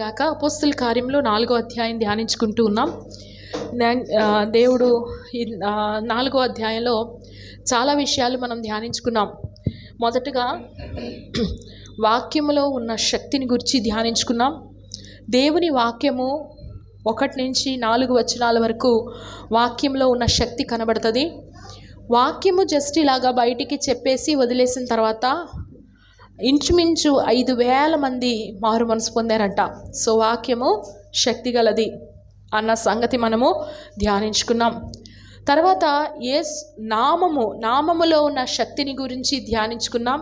గాక అపోస్తుల కార్యంలో 4వ అధ్యాయం ధ్యానించుకుంటూ ఉన్నాం. దేవుడు ఈ 4వ అధ్యాయంలో చాలా విషయాలు మనం ధ్యానించుకున్నాం. మొదటగా వాక్యములో ఉన్న శక్తిని గురించి ధ్యానించుకున్నాం. దేవుని వాక్యము 1 నుంచి 4 వచనాల వరకు వాక్యంలో ఉన్న శక్తి కనబడుతుంది. వాక్యము జస్ట్ ఇలాగా బయటికి చెప్పేసి వదిలేసిన తర్వాత ఇంచుమించు 5,000 మంది మారు మనసు పొందారంట. సో వాక్యము శక్తి గలది అన్న సంగతి మనము ధ్యానించుకున్నాం. తర్వాత నామములో ఉన్న శక్తిని గురించి ధ్యానించుకున్నాం.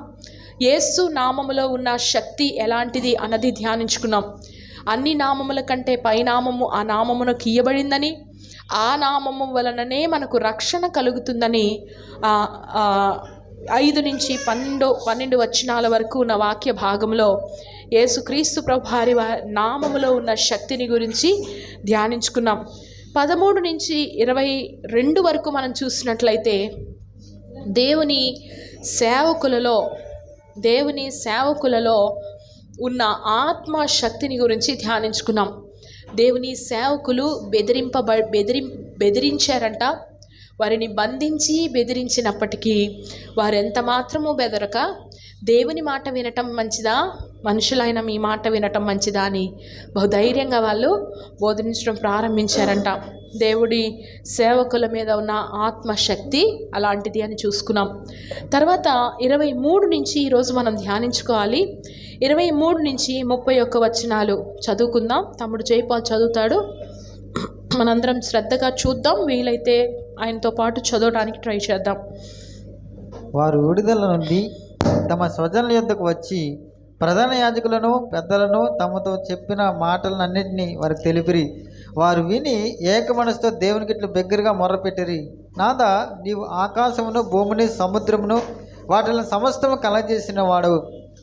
యేసు నామములో ఉన్న శక్తి ఎలాంటిది అన్నది ధ్యానించుకున్నాం. అన్ని నామముల కంటే పైనామము ఆ నామమునకు ఇయ్యబడిందని, ఆ నామము వలననే మనకు రక్షణ కలుగుతుందని 5 నుంచి 12 వచనాల వరకు ఉన్న వాక్య భాగంలో యేసుక్రీస్తు ప్రభువారి నామములో ఉన్న శక్తిని గురించి ధ్యానించుకున్నాం. 13 నుంచి 22 వరకు మనం చూసినట్లయితే దేవుని సేవకులలో ఉన్న ఆత్మ శక్తిని గురించి ధ్యానించుకున్నాం. దేవుని సేవకులు బెదిరించారంట. వారిని బంధించి బెదిరించినప్పటికీ వారు ఎంత మాత్రమూ బెదరక దేవుని మాట వినటం మంచిదా, మనుషులైన మీ మాట వినటం మంచిదా అని బహుధైర్యంగా వాళ్ళు బోధించడం ప్రారంభించారంట. దేవుడి సేవకుల మీద ఉన్న ఆత్మశక్తి అలాంటిది అని చూసుకున్నాం. తర్వాత 23 నుంచి ఈరోజు మనం ధ్యానించుకోవాలి. 23 నుంచి 31 వచనాలు చదువుకుందాం. తమ్ముడు జైపాల్ చదువుతాడు. మనందరం శ్రద్ధగా చూద్దాం. వీలైతే ఆయనతో పాటు చదవడానికి ట్రై చేద్దాం. వారు విడుదల నుండి తమ స్వజనుల యొద్దకు వచ్చి ప్రధాన యాజకులను పెద్దలను తమతో చెప్పిన మాటలన్నింటినీ వారికి తెలిపిరి. వారు విని ఏక మనసుతో దేవునికి ఇట్లు బిగ్గరగా మొర్రపెట్టిరి. నాదా, నీవు ఆకాశమును భూమిని సముద్రమును వాటిని సమస్తము కలగజేసిన వాడు.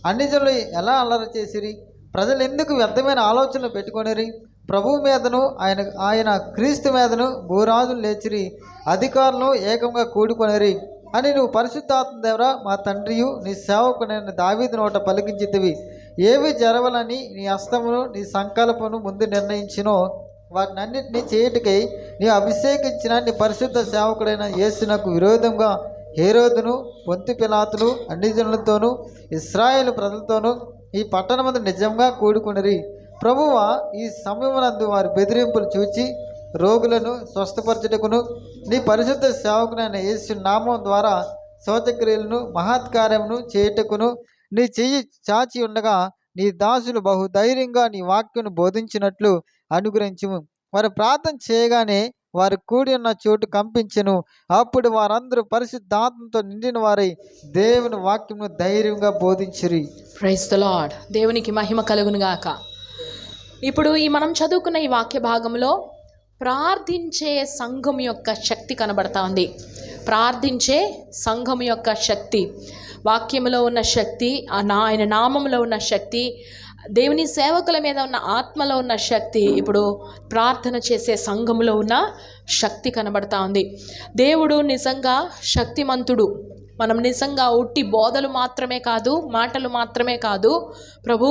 అన్ని జనులు ఎలా అల్లరి చేసిరి? ప్రజలు ఎందుకు వ్యర్థమైన ఆలోచనలు పెట్టుకొనిరి? ప్రభువు మీదను ఆయన క్రీస్తు మీదను భూరాజులు లేచిరి, అధికారులను ఏకంగా కూడుకొనిరి అని నువ్వు పరిశుద్ధాత్మ దేవరా మా తండ్రియు నీ సేవకునైన దావీదు నోట పలికించితివి. ఏవి జరవలని నీ హస్తమును నీ సంకల్పమును ముందు నిర్ణయించినో వాటినన్నింటినీ చేయుటకై నీ అభిషేకించిన నీ పరిశుద్ధ సేవకుడైన యేసునకు విరోధంగా హేరోదును పొంతి పిలాతును అన్ని జనులతోనూ ఇశ్రాయేలు ప్రజలతోనూ ఈ పట్టణమందు నిజంగా కూడుకొనిరి. ప్రభువా, ఈ సమయమునందు వారి బెదిరింపులు చూచి రోగులను స్వస్థపరచుటకును నీ పరిశుద్ధ సేవకునైన యేసు నామం ద్వారా శోచక్రియలను మహత్కార్యమును చేయుటకును నీ చెయ్యి చాచి ఉండగా నీ దాసులు బహుధైర్యంగా నీ వాక్యను బోధించినట్లు అనుగ్రహించుము. వారు ప్రార్థన చేయగానే వారు కూడి ఉన్న చోటు కంపించెను. అప్పుడు వారందరూ పరిశుద్ధాత్మతో నిండిన వారై దేవుని వాక్యమును ధైర్యంగా బోధించిరి. Praise the Lord. దేవునికి మహిమ కలుగును గాక. ఇప్పుడు మనం చదువుకున్న ఈ వాక్య భాగంలో ప్రార్థించే సంఘం యొక్క శక్తి కనబడతా ఉంది. ప్రార్థించే సంఘం యొక్క శక్తి, వాక్యములో ఉన్న శక్తి, ఆయన నామంలో ఉన్న శక్తి, దేవుని సేవకుల మీద ఉన్న ఆత్మలో ఉన్న శక్తి, ఇప్పుడు ప్రార్థన చేసే సంఘంలో ఉన్న శక్తి కనబడతా ఉంది. దేవుడు నిజంగా శక్తిమంతుడు. మనం నిజంగా ఉట్టి బోధలు మాత్రమే కాదు, మాటలు మాత్రమే కాదు, ప్రభు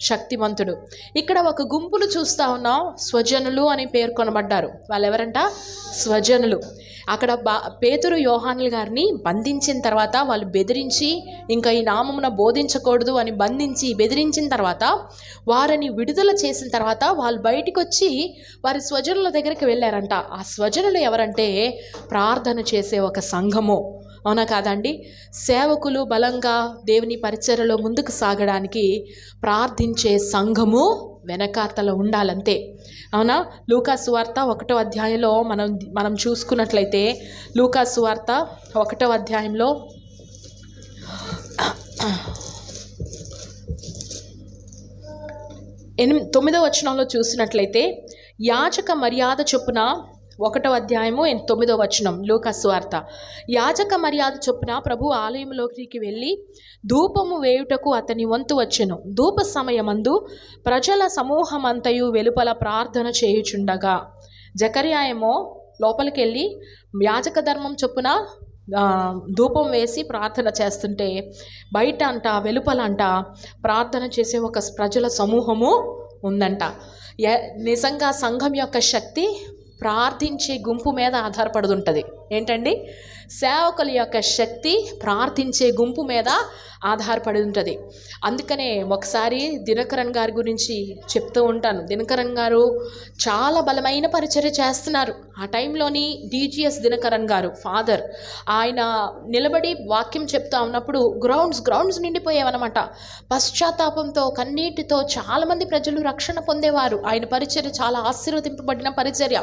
శక్తిమంతుడు. ఇక్కడ ఒక గుంపును చూస్తూ ఉన్నాం. స్వజనులు అని పేర్కొనబడ్డారు. వాళ్ళు ఎవరంట? స్వజనులు. అక్కడ పేతురు యోహానుల గారిని బంధించిన తర్వాత వాళ్ళు బెదిరించి ఇంకా ఈ నామమున బోధించకూడదు అని బంధించి బెదిరించిన తర్వాత వారిని విడుదల చేసిన తర్వాత వాళ్ళు బయటికి వచ్చి వారి స్వజనుల దగ్గరికి వెళ్ళారంట. ఆ స్వజనులు ఎవరంటే ప్రార్థన చేసే ఒక సంఘము. అవునా కాదండి? సేవకులు బలంగా దేవుని పరిచర్యలో ముందుకు సాగడానికి ప్రార్థించే సంఘము వెనకాతల ఉండాలంతే. అవునా? లూకాసు వార్త 1వ అధ్యాయంలో మనం చూసుకున్నట్లయితే లూకాసు వార్త 1వ అధ్యాయంలో 9వ వచనంలో చూసినట్లయితే యాజక మర్యాద చొప్పున 1వ అధ్యాయము 9వ వచనం లూకాసు వార్త. యాజక మర్యాద చొప్పున ప్రభు ఆలయంలోకి వెళ్ళి ధూపము వేయుటకు అతని వంతు వచ్చెను. ధూప సమయమందు ప్రజల సమూహమంతయు వెలుపల ప్రార్థన చేయుచుండగా జకర్యా ఏమో లోపలికి వెళ్ళి యాజక ధర్మం చొప్పున ధూపం వేసి ప్రార్థన చేస్తుంటే బయట వెలుపలంట ప్రార్థన చేసే ఒక ప్రజల సమూహము ఉందంట. నిజంగా సంఘం యొక్క శక్తి ప్రార్థించే గుంపు మీద ఆధారపడి ఉంటుంది. ఏంటండి? సేవకుల యొక్క శక్తి ప్రార్థించే గుంపు మీద ఆధారపడి ఉంటుంది. అందుకనే ఒకసారి దినకరన్ గారి గురించి చెప్తూ ఉంటాను. దినకరన్ గారు చాలా బలమైన పరిచర్య చేస్తున్నారు. ఆ టైంలోని DGS దినకరన్ గారు ఫాదర్, ఆయన నిలబడి వాక్యం చెప్తా ఉన్నప్పుడు గ్రౌండ్స్ నిండిపోయేవన్నమాట. పశ్చాత్తాపంతో కన్నీటితో చాలామంది ప్రజలు రక్షణ పొందేవారు. ఆయన పరిచర్య చాలా ఆశీర్వదింపబడిన పరిచర్య.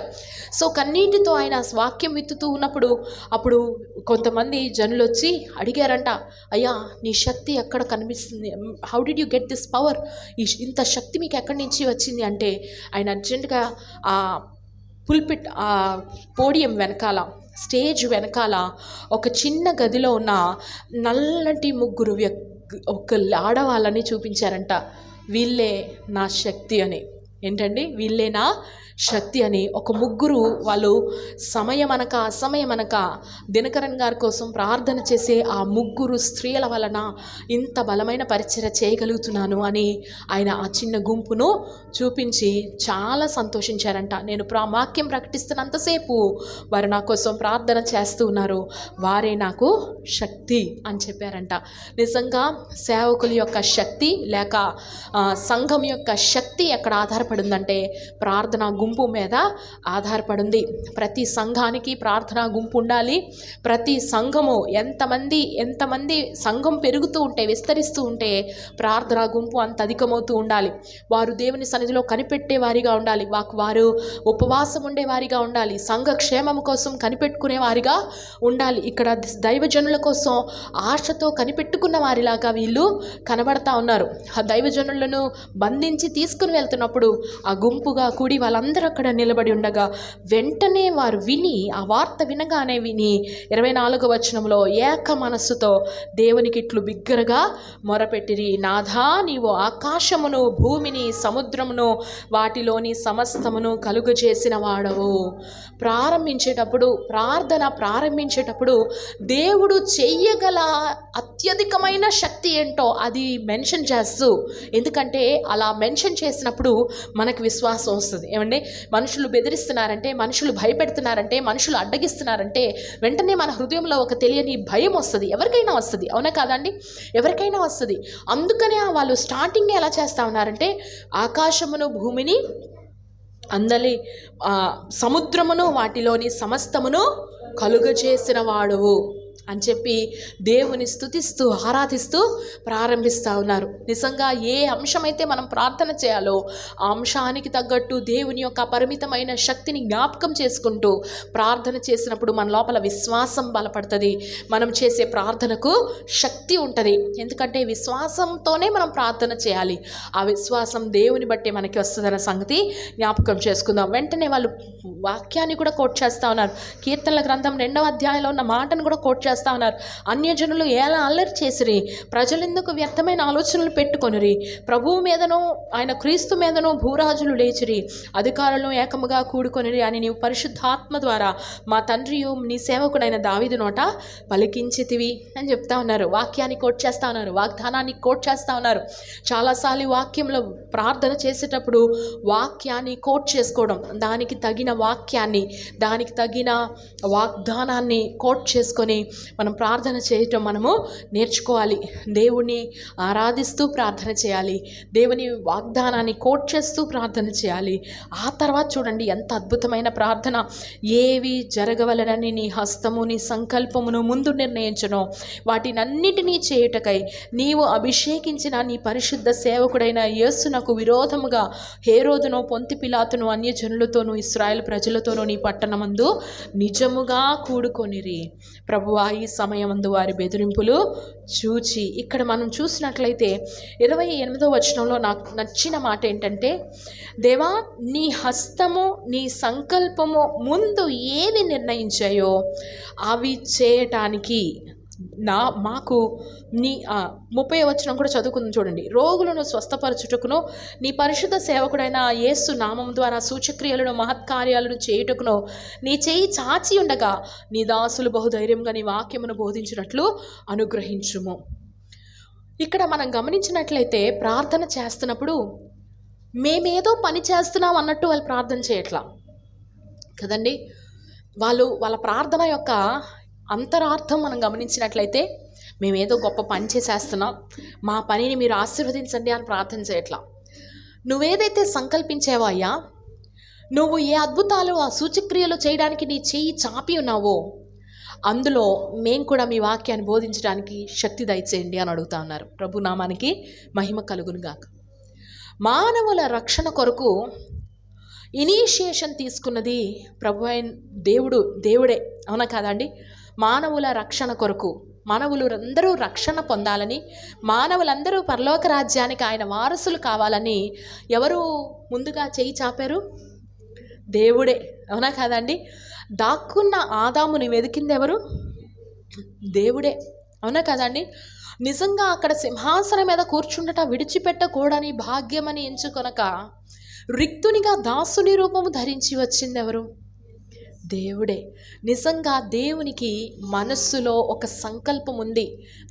సో కన్నీటితో ఆయన వాక్యం విత్తుతూ ఉన్నప్పుడు అప్పుడు కొంతమంది జనులు వచ్చి అడిగారంట, అయ్యా నీ శక్తి ఎక్కడ కనిపిస్తుంది, how did you get this power, ఇంత శక్తి మీకు ఎక్కడి నుంచి వచ్చింది అంటే ఆయన అర్జెంటుగా ఆ పుల్పిట్, ఆ పోడియం వెనకాల, స్టేజ్ వెనకాల ఒక చిన్న గదిలో ఉన్న నల్లటి ముగ్గురు ఒక ఆడవాళ్ళని చూపించారంట. వీళ్ళే నా శక్తి అని. ఏంటండి? వీళ్ళే నా శక్తి అని ఒక ముగ్గురు వాళ్ళు సమయమనక అసమయమనక దినకరన్ గారి కోసం ప్రార్థన చేసే ఆ ముగ్గురు స్త్రీల వలన ఇంత బలమైన పరిచర్య చేయగలుగుతున్నాను అని ఆయన ఆ చిన్న గుంపును చూపించి చాలా సంతోషించారంట. నేను వాక్యం ప్రకటిస్తున్నంతసేపు వారు నా కోసం ప్రార్థన చేస్తూ ఉన్నారు, వారే నాకు శక్తి అని చెప్పారంట. నిజంగా సేవకుల యొక్క శక్తి లేక సంఘం యొక్క శక్తి ఎక్కడ ఆధారపడిందంటే ప్రార్థనా గుంపు మీద ఆధారపడింది. ప్రతి సంఘానికి ప్రార్థనా గుంపు ఉండాలి. ప్రతి సంఘము ఎంతమంది సంఘం పెరుగుతూ ఉంటే, విస్తరిస్తూ ఉంటే ప్రార్థనా గుంపు అంత అధికమవుతూ ఉండాలి. వారు దేవుని సన్నిధిలో కనిపెట్టే వారిగా ఉండాలి. వారు ఉపవాసం ఉండే వారిగా ఉండాలి. సంఘ క్షేమం కోసం కనిపెట్టుకునే వారిగా ఉండాలి. ఇక్కడ దైవజనుల కోసం ఆశతో కనిపెట్టుకున్న వారిలాగా వీళ్ళు కనబడతా ఉన్నారు. ఆ దైవజనులను బంధించి తీసుకుని వెళ్తున్నప్పుడు ఆ గుంపుగా కూడి వాళ్ళందరూ అక్కడ నిలబడి ఉండగా వెంటనే వారు విని, ఆ వార్త వినగానే విని 24వ వచనంలో ఏక మనస్సుతో దేవునికి ఇట్లు బిగ్గరగా మొరపెట్టిరి, నాథా నీవు ఆకాశమును భూమిని సముద్రమును వాటిలోని సమస్తమును కలుగజేసిన వాడవు. ప్రార్థన ప్రారంభించేటప్పుడు దేవుడు చెయ్యగల అత్యధికమైన శక్తి ఏంటో అది మెన్షన్ చేస్తూ, ఎందుకంటే అలా మెన్షన్ చేసినప్పుడు మనకు విశ్వాసం వస్తుంది. ఏమండి? మనుషులు బెదిరిస్తున్నారంటే, మనుషులు భయపెడుతున్నారంటే, మనుషులు అడ్డగిస్తున్నారంటే వెంటనే మన హృదయంలో ఒక తెలియని భయం వస్తుంది. ఎవరికైనా వస్తుంది, అవునా కాదండి? ఎవరికైనా వస్తుంది. అందుకనే వాళ్ళు స్టార్టింగ్ ఎలా చేస్తూ ఉన్నారంటే, ఆకాశమును భూమిని అందలి సముద్రమును వాటిలోని సమస్తమును కలుగజేసిన వాడువు అని చెప్పి దేవుని స్తుతిస్తూ ఆరాధిస్తూ ప్రారంభిస్తూ ఉన్నారు. నిజంగా ఏ అంశమైతే మనం ప్రార్థన చేయాలో ఆ అంశానికి తగ్గట్టు దేవుని యొక్క పరిమితమైన శక్తిని జ్ఞాపకం చేసుకుంటూ ప్రార్థన చేసినప్పుడు మన లోపల విశ్వాసం బలపడుతుంది. మనం చేసే ప్రార్థనకు శక్తి ఉంటుంది. ఎందుకంటే విశ్వాసంతోనే మనం ప్రార్థన చేయాలి. ఆ విశ్వాసం దేవుని బట్టి మనకి వస్తుందన్న సంగతి జ్ఞాపకం చేసుకుందాం. వెంటనే వాళ్ళు వాక్యాన్ని కూడా కోట్ చేస్తూ ఉన్నారు. కీర్తనల గ్రంథం 2వ అధ్యాయంలో ఉన్న మాటను కూడా కోట్ చేస్తూ ఉన్నారు. అన్యజనులు ఎలా అల్లరి చేసిరి, ప్రజలెందుకు వ్యర్థమైన ఆలోచనలు పెట్టుకొనిరి, ప్రభువు మీదనో ఆయన క్రీస్తు మీదనో భూరాజులు లేచిరి, అధికారులను ఏకముగా కూడుకొనిరి అని నీవు పరిశుద్ధాత్మ ద్వారా మా తండ్రియు నీ సేవకుడైన దావీదు నోట పలికించితివి అని చెప్తా ఉన్నారు. వాక్యాన్ని కోట్ చేస్తూ ఉన్నారు, వాగ్దానాన్ని కోట్ చేస్తూ ఉన్నారు. చాలాసార్లు వాక్యంలో ప్రార్థన చేసేటప్పుడు వాక్యాన్ని కోట్ చేసుకోవడం, దానికి తగిన వాక్యాన్ని, దానికి తగిన వాగ్దానాన్ని కోట్ చేసుకొని మనం ప్రార్థన చేయటం మనము నేర్చుకోవాలి. దేవుణ్ణి ఆరాధిస్తూ ప్రార్థన చేయాలి. దేవుని వాగ్దానాన్ని కోట్ చేస్తూ ప్రార్థన చేయాలి. ఆ తర్వాత చూడండి ఎంత అద్భుతమైన ప్రార్థన. ఏవి జరగవలనని నీ హస్తము నీ సంకల్పమును ముందు నిర్ణయించను, వాటినన్నిటినీ చేయుటకై నీవు అభిషేకించిన నీ పరిశుద్ధ సేవకుడైన యేసునకు విరోధముగా హేరోదును పొంతి పిలాతును అన్యజనులతోనూ ఇశ్రాయేలు ప్రజలతోనూ నీ పట్టణమందు నిజముగా కూడుకొనిరి. ప్రభువా ఈ సమయమందు వారి బెదిరింపులు చూచి, ఇక్కడ మనం చూసినట్లయితే 28వ వచనంలో నాకు నచ్చిన మాట ఏంటంటే, దేవా నీ హస్తము నీ సంకల్పము ముందు ఏవి నిర్ణయించాయో అవి చేయటానికి మాకు నీ 30వ వచనం కూడా చదువుకుందాం చూడండి. రోగులను స్వస్థపరచుటకును నీ పరిశుద్ధ సేవకుడైన యేసు నామం ద్వారా సూచక్రియలను మహత్కార్యాలను చేయుటకును నీ చేయి చాచి ఉండగా నీ దాసులు బహుధైర్యంగా నీ వాక్యమును బోధించినట్లు అనుగ్రహించుము. ఇక్కడ మనం గమనించినట్లయితే ప్రార్థన చేస్తున్నప్పుడు మేమేదో పని చేస్తున్నాం అన్నట్టు వాళ్ళు ప్రార్థన చేయట్లా కదండి. వాళ్ళ ప్రార్థన యొక్క అంతరార్థం మనం గమనించినట్లయితే, మేమేదో గొప్ప పని చేసేస్తున్నాం, మా పనిని మీరు ఆశీర్వదించండి అని ప్రార్థన చేయట్లా. నువ్వేదైతే సంకల్పించావో అయ్యా, నువ్వు ఏ అద్భుతాలు ఆ సూచక్రియలు చేయడానికి నీ చెయ్యి చాపి ఉన్నావో అందులో మేము కూడా మీ వాక్యాన్ని బోధించడానికి శక్తి దయచేయండి అని అడుగుతా ఉన్నారు. ప్రభు నామానికి మహిమ కలుగును గాక. మానవుల రక్షణ కొరకు ఇనీషియేషన్ తీసుకున్నది ప్రభు అయిన దేవుడే, అవునా కాదండి? మానవుల రక్షణ కొరకు మానవులందరూ రక్షణ పొందాలని, మానవులందరూ పరలోక రాజ్యానికి ఆయన వారసులు కావాలని ఎవరు ముందుగా చేయి చాపారు? దేవుడే, అవునా కాదండి? దాక్కున్న ఆదాముని వెతికింది ఎవరు? దేవుడే, అవునా కదండి? నిజంగా అక్కడ సింహాసనం మీద కూర్చుండట విడిచిపెట్టకూడని భాగ్యమని ఎంచుకొనక రిక్తునిగా దాసుని రూపము ధరించి వచ్చింది ఎవరు? దేవుడే. నిజంగా దేవునికి మనస్సులో ఒక సంకల్పం ఉంది.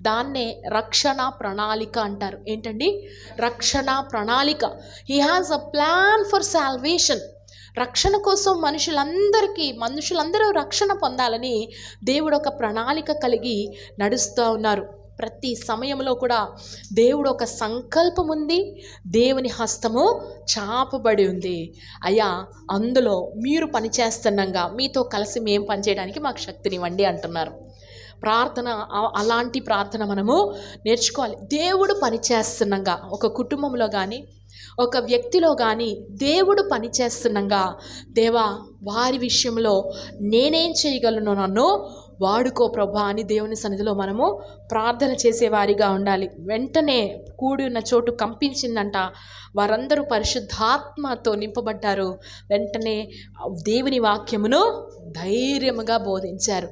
దాన్నే రక్షణ ప్రణాళిక అంటారు. ఏంటండి? రక్షణ ప్రణాళిక. He has a plan for salvation. రక్షణ కోసం మనుషులందరూ రక్షణ పొందాలని దేవుడు ఒక ప్రణాళిక కలిగి నడుస్తూ ఉన్నారు. ప్రతి సమయంలో కూడా దేవుడు ఒక సంకల్పం ఉంది, దేవుని హస్తము చాపబడి ఉంది. అయ్యా, అందులో మీరు పనిచేస్తుండగా మీతో కలిసి మేము పనిచేయడానికి మాకు శక్తినివ్వండి అంటున్నారు. ప్రార్థన, అలాంటి ప్రార్థన మనము నేర్చుకోవాలి. దేవుడు పనిచేస్తుండగా, ఒక కుటుంబంలో కానీ ఒక వ్యక్తిలో కానీ దేవుడు పనిచేస్తుండగా, దేవా వారి విషయంలో నేనేం చేయగలను, నన్ను వాడుకో ప్రభా అని దేవుని సన్నిధిలో మనము ప్రార్థన చేసేవారిగా ఉండాలి. వెంటనే కూడి ఉన్న చోటు కంపించిందంట. వారందరూ పరిశుద్ధాత్మతో నింపబడ్డారు. వెంటనే దేవుని వాక్యమును ధైర్యముగా బోధించారు.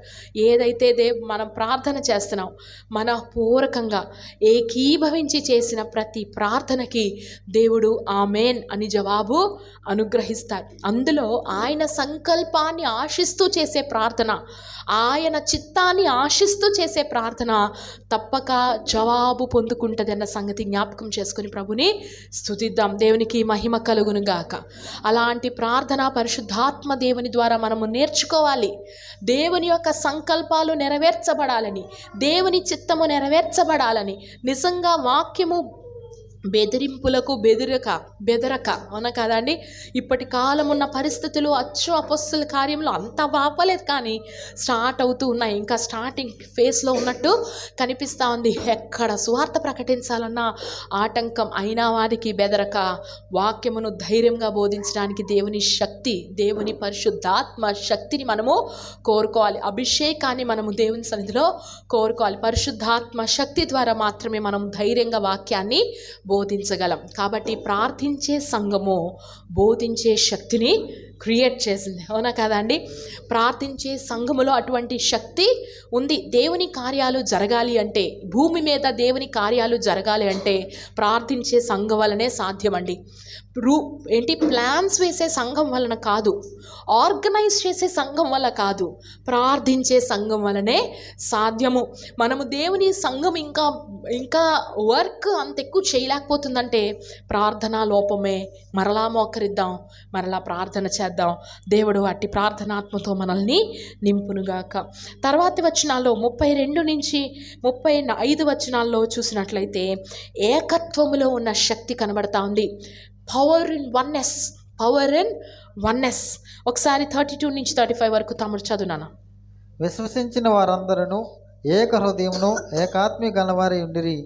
ఏదైతే మనం ప్రార్థన చేస్తున్నాం, మన పూర్వకంగా ఏకీభవించి చేసిన ప్రతి ప్రార్థనకి దేవుడు ఆమేన్ అని జవాబు అనుగ్రహిస్తారు. అందులో ఆయన సంకల్పాన్ని ఆశిస్తూ చేసే ప్రార్థన, ఆయన చిత్తాన్ని ఆశిస్తూ చేసే ప్రార్థన తప్పక జవాబు పొందుకుంటుంది అన్న సంగతి జ్ఞాపకం చేసుకుని ప్రభుని స్తుతిద్దాం. దేవునికి మహిమ కలుగును గాక. అలాంటి ప్రార్థన పరిశుద్ధాత్మ దేవుని ద్వారా మనము నేర్చుకోవాలి. దేవుని యొక్క సంకల్పాలు నెరవేర్చబడాలని, దేవుని చిత్తము నెరవేర్చబడాలని, నిజంగా వాక్యము బెదిరింపులకు బెదరక, అవునా కాదండి? ఇప్పటి కాలం ఉన్న పరిస్థితులు అపోస్తలుల కార్యంలో అంత వాపలేదు, కానీ స్టార్ట్ అవుతూ ఉన్నాయి. ఇంకా స్టార్టింగ్ ఫేస్లో ఉన్నట్టు కనిపిస్తూ ఉంది. ఎక్కడ సువార్త ప్రకటించాలన్నా ఆటంకం అయినా వారికి బెదరక వాక్యమును ధైర్యంగా బోధించడానికి దేవుని శక్తి, దేవుని పరిశుద్ధాత్మ శక్తిని మనము కోరుకోవాలి. అభిషేకాన్ని మనము దేవుని సన్నిధిలో కోరుకోవాలి. పరిశుద్ధాత్మ శక్తి ద్వారా మాత్రమే మనం ధైర్యంగా వాక్యాన్ని బోధించగలం. కాబట్టి ప్రార్థించే సంఘము బోధించే శక్తిని క్రియేట్ చేసింది, అవునా కాదండి? ప్రార్థించే సంఘములో అటువంటి శక్తి ఉంది. దేవుని కార్యాలు జరగాలి అంటే, భూమి మీద దేవుని కార్యాలు జరగాలి అంటే ప్రార్థించే సంఘం వలనే సాధ్యమండి. ప్లాన్స్ వేసే సంఘం వలన కాదు, ఆర్గనైజ్ చేసే సంఘం వల్ల కాదు, ప్రార్థించే సంఘం వలనే సాధ్యము. మనము దేవుని సంఘం ఇంకా వర్క్ అంత ఎక్కువ చేయలేకపోతుందంటే ప్రార్థనా లోపమే. మరలా మోకరిద్దాం, మరలా ప్రార్థన చేద్దాం. దేవుడు అట్టి ప్రార్థనాత్మతో మనల్ని నింపునుగాక. తర్వాతి వచనాల్లో 32 నుంచి 35 వచనాల్లో చూసినట్లయితే ఏకత్వములో ఉన్న శక్తి కనబడతా ఉంది. Power in oneness. ఒకసారి 32 నుంచి 35 వరకు తమ్ముడు చదువునానా. విశ్వసించిన వారందరూ ఏక హృదయమును ఏకాత్మ గలవారి ఉండిరి.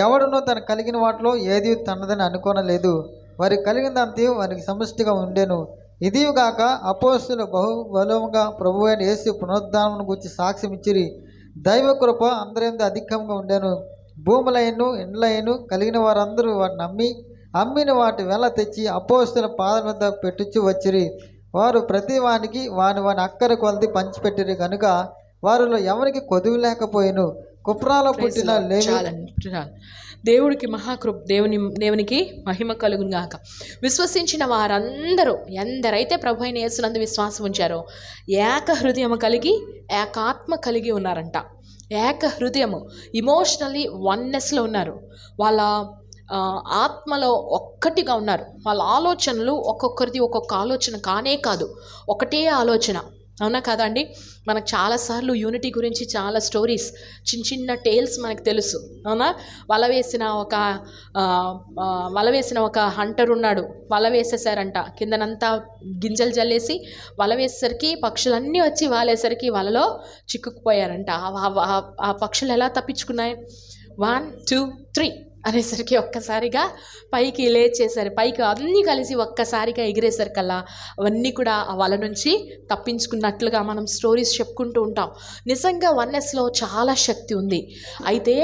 ఎవడునూ తన కలిగిన వాటిలో ఏది తనదని అనుకోనలేదు. వారి కలిగినంతయు వారికి సమష్టిగా ఉండెను. ఇదిగాక అపోస్తలులు బహుబలముగా ప్రభువైన యేసు పునరుద్ధానమును గురించి సాక్ష్యం ఇచ్చిరి. దైవ కృప అందరియందు అధికంగా ఉండెను. భూములైను ఇండ్లైను కలిగిన వారందరూ వాటిని అమ్మిన వాటి వెల తెచ్చి అపోస్తలుల పాదల వద్ద పెట్టుచు వచ్చిరి. వారు ప్రతి వానికి వాని అక్కర కొలది పంచిపెట్టిరి కనుక వారిలో ఎవరికి కొదువు లేకపోయిను. కుప్రాలో పుట్టిన దేవుడికి దేవునికి మహిమ కలుగును గాక. విశ్వసించిన వారందరూ ఎందరైతే ప్రభు అయిన యేసునందు విశ్వాసం ఉంచారో ఏక హృదయము కలిగి ఏకాత్మ కలిగి ఉన్నారంట. ఏక హృదయము, ఇమోషనల్లీ వన్నెస్లో ఉన్నారు. వాళ్ళ ఆత్మలో ఒక్కటిగా ఉన్నారు. వాళ్ళ ఆలోచనలు ఒక్కొక్కరిది ఒక్కొక్క ఆలోచన కానే కాదు, ఒకటే ఆలోచన. అవునా కాదా అండి? మనకు చాలాసార్లు యూనిటీ గురించి చాలా స్టోరీస్, చిన్న చిన్న టేల్స్ మనకు తెలుసు. అవునా? వల వేసిన ఒక హంటర్ ఉన్నాడు. వల వేసేసారంట, కిందనంతా గింజలు జల్లేసి వల వేసేసరికి పక్షులన్నీ వచ్చి వాలేసరికి వలలో చిక్కుకుపోయారంట. ఆ పక్షులు ఎలా తప్పించుకున్నాయి? 1 2 3 అనేసరికి ఒక్కసారిగా పైకి లేచేసారు. పైకి అన్నీ కలిసి ఒక్కసారిగా ఎగిరేసరికల్లా అవన్నీ కూడా ఆ వల నుంచి తప్పించుకున్నట్లుగా మనం స్టోరీస్ చెప్పుకుంటూ ఉంటాం. నిజంగా వన్నెస్లో చాలా శక్తి ఉంది. అయితే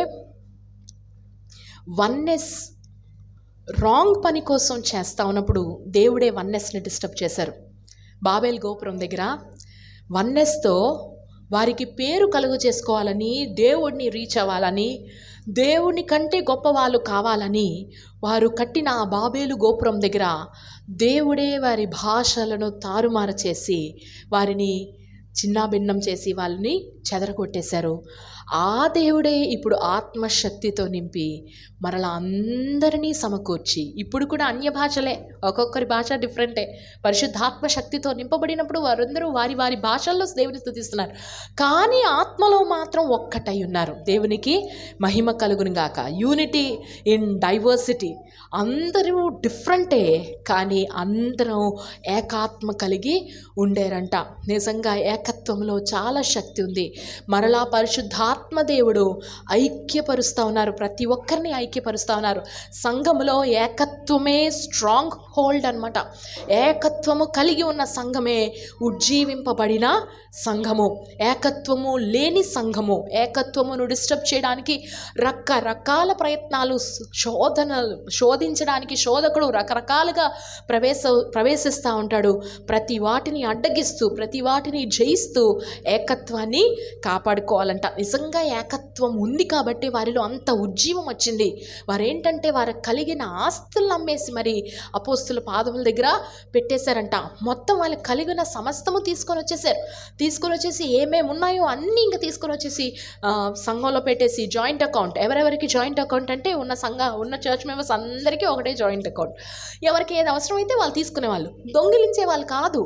వన్నెస్ రాంగ్ పని కోసం చేస్తా ఉన్నప్పుడు దేవుడే వన్నెస్ని డిస్టర్బ్ చేశారు. బాబేల్ గోపురం దగ్గర వన్నెస్తో వారికి పేరు కలుగు చేసుకోవాలని, దేవుడిని రీచ్ అవ్వాలని, దేవుని కంటే గొప్పవాళ్ళు కావాలని వారు కట్టిన ఆ బాబేలు గోపురం దగ్గర దేవుడే వారి భాషలను తారుమారు చేసి వారిని చిన్నాభిన్నం చేసి వాళ్ళని చెదరగొట్టేశారు. ఆ దేవుడే ఇప్పుడు ఆత్మశక్తితో నింపి మరలా అందరినీ సమకూర్చి, ఇప్పుడు కూడా అన్య భాషలే, ఒక్కొక్కరి భాష డిఫరెంటే, పరిశుద్ధాత్మ శక్తితో నింపబడినప్పుడు వారందరూ వారి వారి భాషల్లో దేవుని స్తుతిస్తున్నారు. కానీ ఆత్మలో మాత్రం ఒక్కటై ఉన్నారు. దేవునికి మహిమ కలుగును గాక. Unity in diversity. అందరూ డిఫరెంటే, కానీ అందరం ఏకాత్మ కలిగి ఉండేరంట. నిజంగా ఏకత్వంలో చాలా శక్తి ఉంది. మరలా పరిశుద్ధాత్మ దేవుడు ఐక్యపరుస్తూ ఉన్నారు, ప్రతి ఒక్కరిని ఐక్యపరుస్తూ ఉన్నారు. సంఘములో ఏకత్వమే స్ట్రాంగ్ హోల్డ్ అన్నమాట. ఏకత్వము కలిగి ఉన్న సంఘమే ఉజ్జీవింపబడిన సంఘము. ఏకత్వము లేని సంఘము, ఏకత్వమును డిస్టర్బ్ చేయడానికి రకరకాల ప్రయత్నాలు, శోధించడానికి శోధకుడు రకరకాలుగా ప్రవేశిస్తూ ఉంటాడు. ప్రతి వాటిని అడ్డగిస్తూ, ప్రతి వాటిని జయిస్తూ ఏకత్వాన్ని కాపాడుకోవాలంట. నిజంగా ఏకత్వం ఉంది కాబట్టి వారిలో అంత ఉజ్జీవం వచ్చింది. వారేంటంటే వారు కలిగిన ఆస్తులను అమ్మేసి మరి అపోస్తుల పాదముల దగ్గర పెట్టేశారంట. మొత్తం వాళ్ళకి కలిగిన సమస్తము తీసుకొని వచ్చేసి ఏమేమి ఉన్నాయో అన్నీ ఇంకా తీసుకొని వచ్చేసి సంఘంలో పెట్టేసి జాయింట్ అకౌంట్. ఎవరెవరికి జాయింట్ అకౌంట్ అంటే ఉన్న చర్చ్ మెంబర్స్ అందరికీ ఒకటే జాయింట్ అకౌంట్. ఎవరికి ఏది అవసరమైతే వాళ్ళు తీసుకునేవాళ్ళు. దొంగిలించే వాళ్ళు కాదు,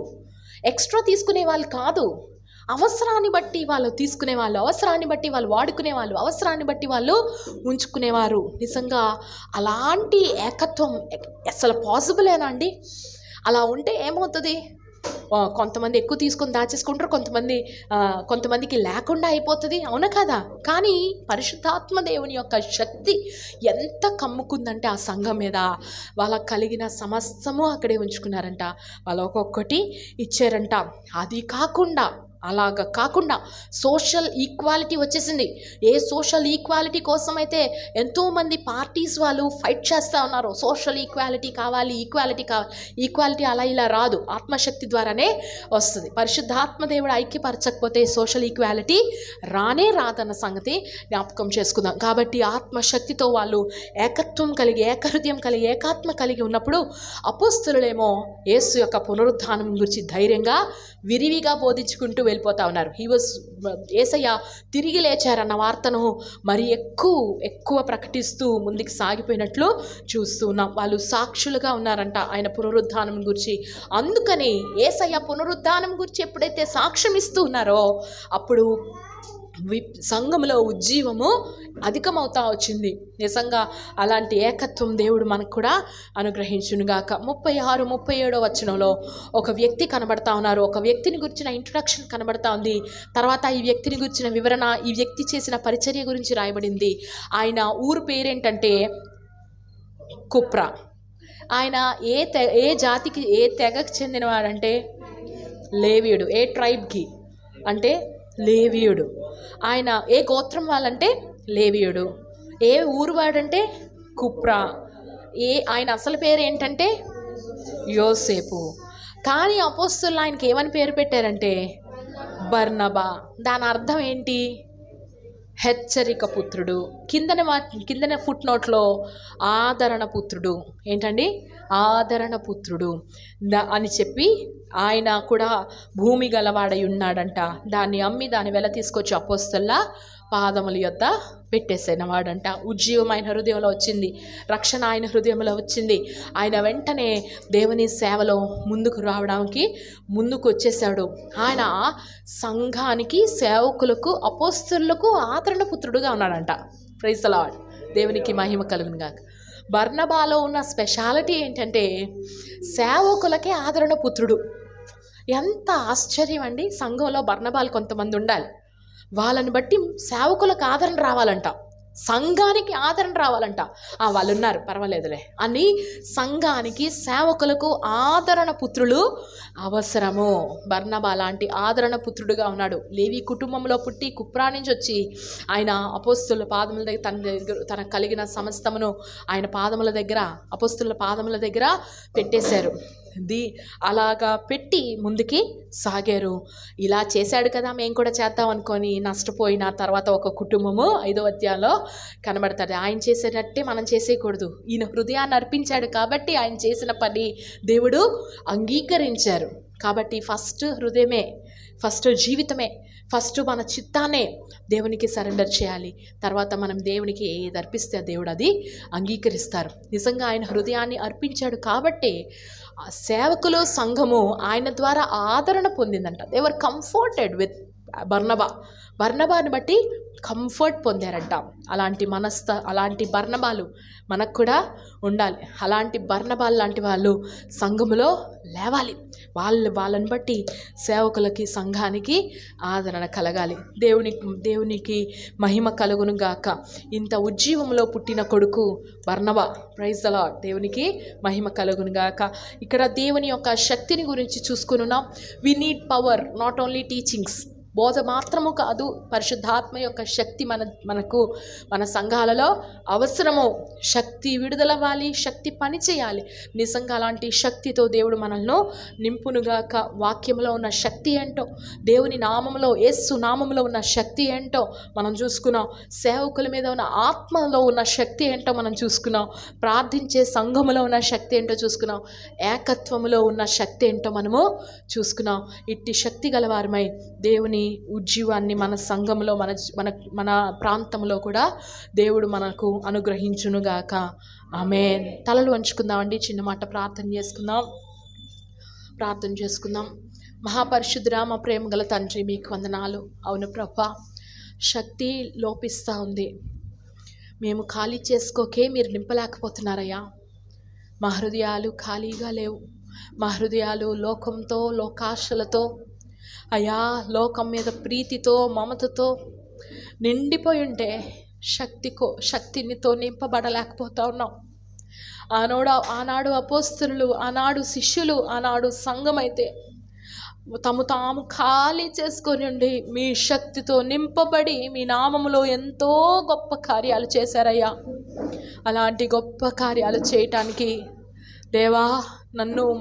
ఎక్స్ట్రా తీసుకునే వాళ్ళు కాదు. అవసరాన్ని బట్టి వాళ్ళు తీసుకునేవాళ్ళు, అవసరాన్ని బట్టి వాళ్ళు వాడుకునేవాళ్ళు, అవసరాన్ని బట్టి వాళ్ళు ఉంచుకునేవారు. నిజంగా అలాంటి ఏకత్వం అసలు పాసిబులేనా అండి? అలా ఉంటే ఏమవుతుంది? కొంతమంది ఎక్కువ తీసుకొని దాచేసుకుంటారు, కొంతమందికి లేకుండా అయిపోతుంది. అవునా కదా? కానీ పరిశుద్ధాత్మ దేవుని యొక్క శక్తి ఎంత కమ్ముకుందంటే ఆ సంఘం మీద, వాళ్ళకి కలిగిన సమస్తము అక్కడే ఉంచుకున్నారంట. వాళ్ళు ఒక్కొక్కటి ఇచ్చారంట. అది కాకుండా, అలాగ కాకుండా సోషల్ ఈక్వాలిటీ వచ్చేసింది. ఏ సోషల్ ఈక్వాలిటీ కోసమైతే ఎంతోమంది పార్టీస్ వాళ్ళు ఫైట్ చేస్తూ ఉన్నారు. సోషల్ ఈక్వాలిటీ కావాలి, ఈక్వాలిటీ అలా ఇలా రాదు, ఆత్మశక్తి ద్వారానే వస్తుంది. పరిశుద్ధాత్మ దేవుడు ఐక్యపరచకపోతే సోషల్ ఈక్వాలిటీ రాదన్న సంగతి జ్ఞాపకం చేసుకుందాం. కాబట్టి ఆత్మశక్తితో వాళ్ళు ఏకత్వం కలిగి, ఏకహృదయం కలిగి, ఏకాత్మ కలిగి ఉన్నప్పుడు అపోస్తలులేమో యేసు యొక్క పునరుద్ధానం గురించి ధైర్యంగా విరివిగా బోధించుకుంటూ వెళ్ళిపోతా ఉన్నారు. యేసయ్య తిరిగి లేచారన్న వార్తను మరి ఎక్కువ ప్రకటిస్తూ ముందుకు సాగిపోయినట్లు చూస్తూ ఉన్నాం. వాళ్ళు సాక్షులుగా ఉన్నారంట ఆయన పునరుద్ధానం గురించి. అందుకని యేసయ్య పునరుద్ధానం గురించి ఎప్పుడైతే సాక్ష్యం ఇస్తూ ఉన్నారో అప్పుడు సంఘములో ఉజ్జీవము అధికమవుతా వచ్చింది. నిజంగా అలాంటి ఏకత్వం దేవుడు మనకు కూడా అనుగ్రహించునుగాక. 36, 37 వచనంలో ఒక వ్యక్తి కనబడతా ఉన్నారు. ఒక వ్యక్తిని గురించిన ఇంట్రొడక్షన్ కనబడతా ఉంది. తర్వాత ఈ వ్యక్తిని గురించిన వివరణ, ఈ వ్యక్తి చేసిన పరిచర్య గురించి రాయబడింది. ఆయన ఊరు పేరేంటంటే కుప్రా. ఆయన ఏ జాతికి, ఏ తెగకు చెందినవాడంటే లేవీయుడు. ఏ ట్రైబ్కి అంటే లేవీయుడు. ఆయన ఏ గోత్రం వాళ్ళంటే లేవీయుడు. ఏ ఊరు వాడంటే కుప్రా. ఆయన అసలు పేరు ఏంటంటే యోసేపు. కానీ అపోస్తలులు ఆయనకి ఏమని పేరు పెట్టారంటే బర్నబా. దాని అర్థం ఏంటి? హెచ్చరిక పుత్రుడు. కిందన ఫుట్ నోట్లో ఆదరణ పుత్రుడు. ఏంటండి? ఆదరణ పుత్రుడు అని చెప్పి ఆయన కూడా భూమి గలవాడై ఉన్నాడంట. దాన్ని అమ్మి దాని వెల తీసుకొచ్చి అపోస్తలుల పాదముల యొద్ద పెట్టేసిన వాడంట. ఉజ్జీవం ఆయన హృదయంలో వచ్చింది, రక్షణ ఆయన హృదయంలో వచ్చింది. ఆయన వెంటనే దేవుని సేవలో ముందుకు రావడానికి ముందుకు వచ్చేసాడు. ఆయన సంఘానికి, సేవకులకు, అపోస్తలులకు ఆదరణ పుత్రుడుగా ఉన్నాడంట. Praise the Lord. దేవునికి మహిమ కలుగును గాక. బర్నబాలో ఉన్న స్పెషాలిటీ ఏంటంటే సేవకులకే ఆదరణ పుత్రుడు. ఎంత ఆశ్చర్యం అండి. సంఘంలో బర్నబాలు కొంతమంది ఉండాలి, వాళ్ళని బట్టి సేవకులకు ఆదరణ రావాలంట, సంఘానికి ఆదరణ రావాలంట. వాళ్ళు ఉన్నారు పర్వాలేదులే అని సంఘానికి, సేవకులకు ఆదరణ పుత్రులు అవసరము. బర్నబా లాంటి ఆదరణ పుత్రుడుగా ఉన్నాడు. లేవి కుటుంబంలో పుట్టి కుప్రా నుంచి వచ్చి ఆయన అపోస్తుల పాదముల దగ్గర తనకు కలిగిన సమస్తమును ఆయన పాదముల దగ్గర, అపోస్తుల పాదముల దగ్గర పెట్టేశారు. అలాగా పెట్టి ముందుకి సాగారు. ఇలా చేశాడు కదా, మేము కూడా చేద్దాం అనుకొని నష్టపోయిన తర్వాత ఒక కుటుంబము 5వ అధ్యాయంలో కనబడతాడు. ఆయన చేసేటట్టే మనం చేసేయకూడదు. ఈయన హృదయాన్ని అర్పించాడు కాబట్టి ఆయన చేసిన పని దేవుడు అంగీకరించారు. కాబట్టి ఫస్ట్ హృదయమే, ఫస్ట్ జీవితమే, ఫస్ట్ మన చిత్తాన్నే దేవునికి సరెండర్ చేయాలి. తర్వాత మనం దేవునికి ఏది అర్పిస్తే దేవుడు అది అంగీకరిస్తారు. నిజంగా ఆయన హృదయాన్ని అర్పించాడు కాబట్టి సేవకులు, సంఘము ఆయన ద్వారా ఆదరణ పొందిందంట. దే వర్ కంఫర్టెడ్ విత్ బర్నబాని బట్టి కంఫర్ట్ పొందారంట. అలాంటి బర్నబాలు మనకు కూడా ఉండాలి. అలాంటి బర్నబాలు లాంటి వాళ్ళు సంఘములో లేవాలి. వాళ్ళని బట్టి సేవకులకి, సంఘానికి ఆదరణ కలగాలి. దేవునికి మహిమ కలుగును గాక. ఇంత ఉజ్జీవంలో పుట్టిన కొడుకు బర్నబా. Praise the Lord. దేవునికి మహిమ కలుగును గాక. ఇక్కడ దేవుని యొక్క శక్తిని గురించి చూసుకున్నాం. We need power, not only teachings. బోధ మాత్రము కాదు, పరిశుద్ధాత్మ యొక్క శక్తి మనకు మన సంఘాలలో అవసరము. శక్తి విడుదలవ్వాలి, శక్తి పని చేయాలి. నిజంగా అలాంటి శక్తితో దేవుడు మనల్ని నింపునుగాక. వాక్యంలో ఉన్న శక్తి ఏంటో, దేవుని నామంలో, యేసు నామంలో ఉన్న శక్తి ఏంటో మనం చూసుకున్నాం. సేవకుల మీద ఉన్న ఆత్మలో ఉన్న శక్తి ఏంటో మనం చూసుకున్నాం. ప్రార్థించే సంఘములో ఉన్న శక్తి ఏంటో చూసుకున్నాం. ఏకత్వములో ఉన్న శక్తి ఏంటో మనము చూసుకున్నాం. ఇట్టి శక్తి గలవారమై దేవుని ఉజ్జీవాన్ని మన సంఘంలో, మన ప్రాంతంలో కూడా దేవుడు మనకు అనుగ్రహించునుగాక. ఆమేన్. తలలు వంచుకుందామండి, చిన్న మాట ప్రార్థన చేసుకుందాం. మహాపరిశుద్ధుడా, మా ప్రేమ గల తండ్రి, మీకు వందనాలు. అవును ప్రభా, శక్తి లోపిస్తూ ఉంది. మేము ఖాళీ చేసుకోకే మీరు నింపలేకపోతున్నారయ్యా. మా హృదయాలు ఖాళీగా లేవు. మా హృదయాలు లోకంతో, లోకాశలతో, అయ్యా లోకం మీద ప్రీతితో, మమతతో నిండిపోయి ఉంటే శక్తినితో నింపబడలేకపోతా ఉన్నాం. ఆనాడు అపోస్తలులు, ఆనాడు శిష్యులు, ఆనాడు సంఘమైతే తాము ఖాళీ చేసుకొని ఉండి మీ శక్తితో నింపబడి మీ నామములో ఎంతో గొప్ప కార్యాలు చేశారయ్యా. అలాంటి గొప్ప కార్యాలు చేయటానికి దేవా,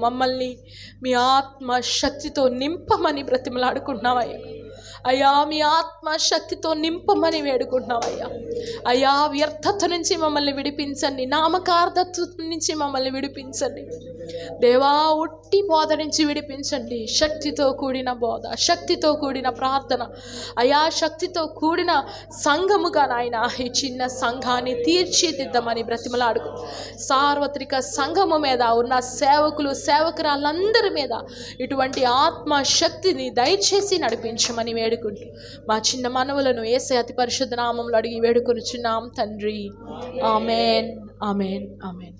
మమ్మల్ని మీ ఆత్మ శక్తితో నింపమని బ్రతిమలాడుకుంటున్నావయ్యా. అయ్యా, మీ ఆత్మ శక్తితో నింపమని వేడుకుంటున్నావయ్యా. అయ్యా, వ్యర్థత నుంచి మమ్మల్ని విడిపించండి, నామకార్థత నుంచి మమ్మల్ని విడిపించండి దేవా. ఉట్టి బోధ నుంచి విడిపించండి. శక్తితో కూడిన బోధ, శక్తితో కూడిన ప్రార్థన, అయ్యా శక్తితో కూడిన సంఘముగా నాయన ఈ చిన్న సంఘాన్ని తీర్చిదిద్దమని బ్రతిమలాడుకు. సార్వత్రిక సంఘము మీద ఉన్న సేవకులు, సేవకురాళ్ళందరి మీద ఇటువంటి ఆత్మ శక్తిని దయచేసి నడిపించమని వేడుకుంటూ మా చిన్న మనవులను యేసయ్య అతి పరిశుద్ధ నామములో అడిగి వేడుకొనుచున్నాం తండ్రి. ఆమేన్, ఆమేన్, ఆమేన్.